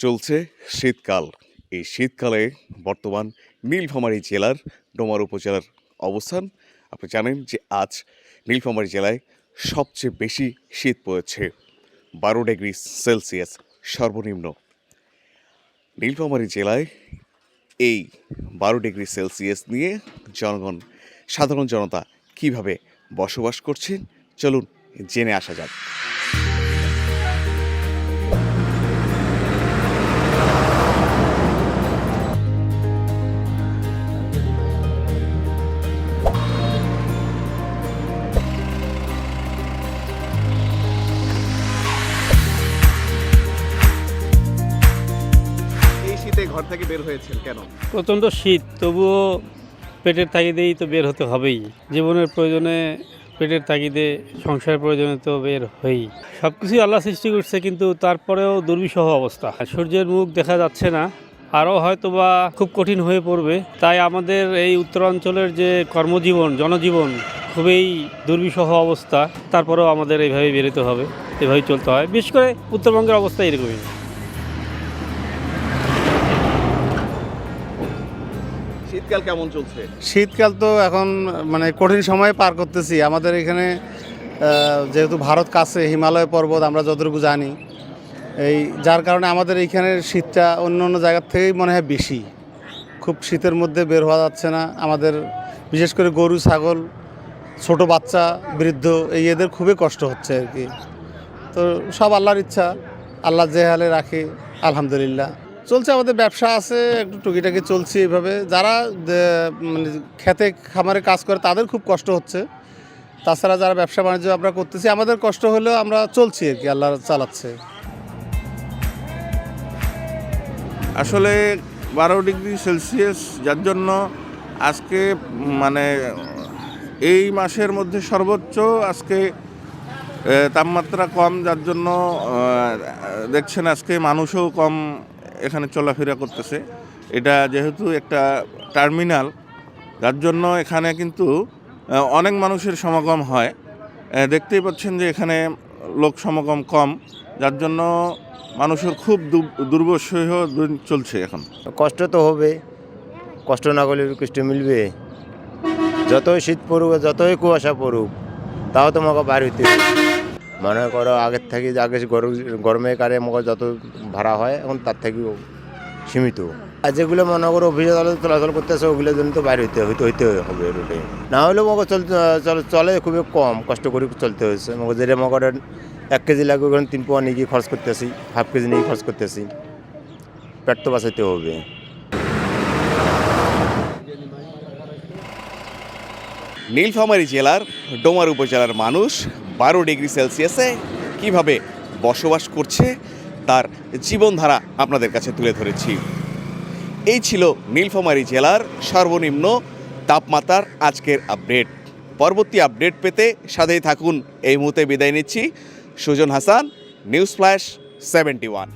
চলছে শীতকাল। এই শীতকালে বর্তমান নীলফামারী জেলার ডোমার উপজেলার অবস্থান। আপনি জানেন যে আজ নীলফামারী জেলায় সবচেয়ে বেশি শীত পড়েছে, 12 ডিগ্রি সেলসিয়াস সর্বনিম্ন। নীলফামারী জেলায় এই 12 ডিগ্রি সেলসিয়াস নিয়ে সাধারণ জনতা কিভাবে বসবাস করছেন, চলুন জেনে আসা যাক। এই শীতে ঘর থেকে বের হয়েছেন কেন? প্রচণ্ড শীত, তবুও পেটের তাগিদেই তো বের হতে হবেই। জীবনের প্রয়োজনে, পেটের তাগিদে, সংসারের প্রয়োজনে তো বের হয়েই। সব কিছুই আল্লাহ সৃষ্টি করছে, কিন্তু তারপরেও দুর্বিষহ অবস্থা। সূর্যের মুখ দেখা যাচ্ছে না, আরও হয়তো বা খুব কঠিন হয়ে পড়বে। তাই আমাদের এই উত্তরাঞ্চলের যে কর্মজীবন, জনজীবন খুবই দুর্বিষহ অবস্থা। তারপরেও আমাদের এইভাবেই বেরোতে হবে, এভাবেই চলতে হয়। বিশেষ করে উত্তরবঙ্গের অবস্থা এরকমই। শীতকাল কেমন চলছে? শীতকাল তো এখন মানে কঠিন সময় পার করতেছি। আমাদের এখানে যেহেতু ভারত কাছে, হিমালয় পর্বত আমরা যতটুকু জানি, এই যার কারণে আমাদের এইখানের শীতটা অন্য অন্য জায়গার থেকেই মনে হয় বেশি। খুব শীতের মধ্যে বের হওয়া যাচ্ছে না। আমাদের বিশেষ করে গরু, ছাগল, ছোট বাচ্চা, বৃদ্ধ, এদের খুবই কষ্ট হচ্ছে আর কি। তো সব আল্লাহর ইচ্ছা, আল্লাহ যে হালে রাখে আলহামদুলিল্লাহ চলছে। আমাদের ব্যবসা আছে, একটু টুকিটাকি চলছে এইভাবে। যারা মানে খেতে খামারে কাজ করে তাদের খুব কষ্ট হচ্ছে। তাছাড়া যারা ব্যবসা বাণিজ্য আমরা করতেছি, আমাদের কষ্ট হলেও আমরা চলছি আর কি, আল্লাহ চালাচ্ছে। আসলে 12 ডিগ্রি সেলসিয়াস, যার জন্য আজকে মানে এই মাসের মধ্যে সর্বোচ্চ আজকে তাপমাত্রা কম, যার জন্য দেখছেন আজকে মানুষও কম এখানে চলাফেরা করতেছে। এটা যেহেতু একটা টার্মিনাল, যার জন্য এখানে কিন্তু অনেক মানুষের সমাগম হয়। দেখতেই পাচ্ছেন যে এখানে লোক সমাগম কম, যার জন্য মানুষের খুব দুর্বসহ দিন চলছে এখন। কষ্ট তো হবে, কষ্ট না করলে কষ্ট মিলবে। যতই শীত পড়ুক, যতই কুয়াশা পড়ুক, তাও তো মনে বাইরে হইতে মনে করো আগের থেকে, আগে গরমে কারে মনে যত ভাড়া হয় এখন তার থেকেও সীমিত। আর যেগুলো মনে করো অফিসে চলাচল করতেছে, ওগুলোর জন্য তো বাইরে হইতে হবে রুটে। না হলেও মনে চলে খুবই কম, কষ্ট করে চলতে হয়েছে। মনে যেটা মনে করেন 1 কেজি লাগবে, ওখানে 3 পোয়া নিয়ে গিয়ে খরচ করতেছি, হাফ কেজি নিয়ে খরচ করতেছি। পেট তো বাঁচাইতে হবে। নীলফামারী জেলার ডোমার উপজেলার মানুষ 12 ডিগ্রি সেলসিয়াসে কিভাবে বসবাস করছে তার জীবনধারা আপনাদের কাছে তুলে ধরেছি। এই ছিল নীলফামারী জেলার সর্বনিম্ন তাপমাত্রার আজকের আপডেট। পরবর্তী আপডেট পেতে সাথেই থাকুন। এই মুহূর্তে বিদায় নিচ্ছি। Sujan Hasan, news flash 71।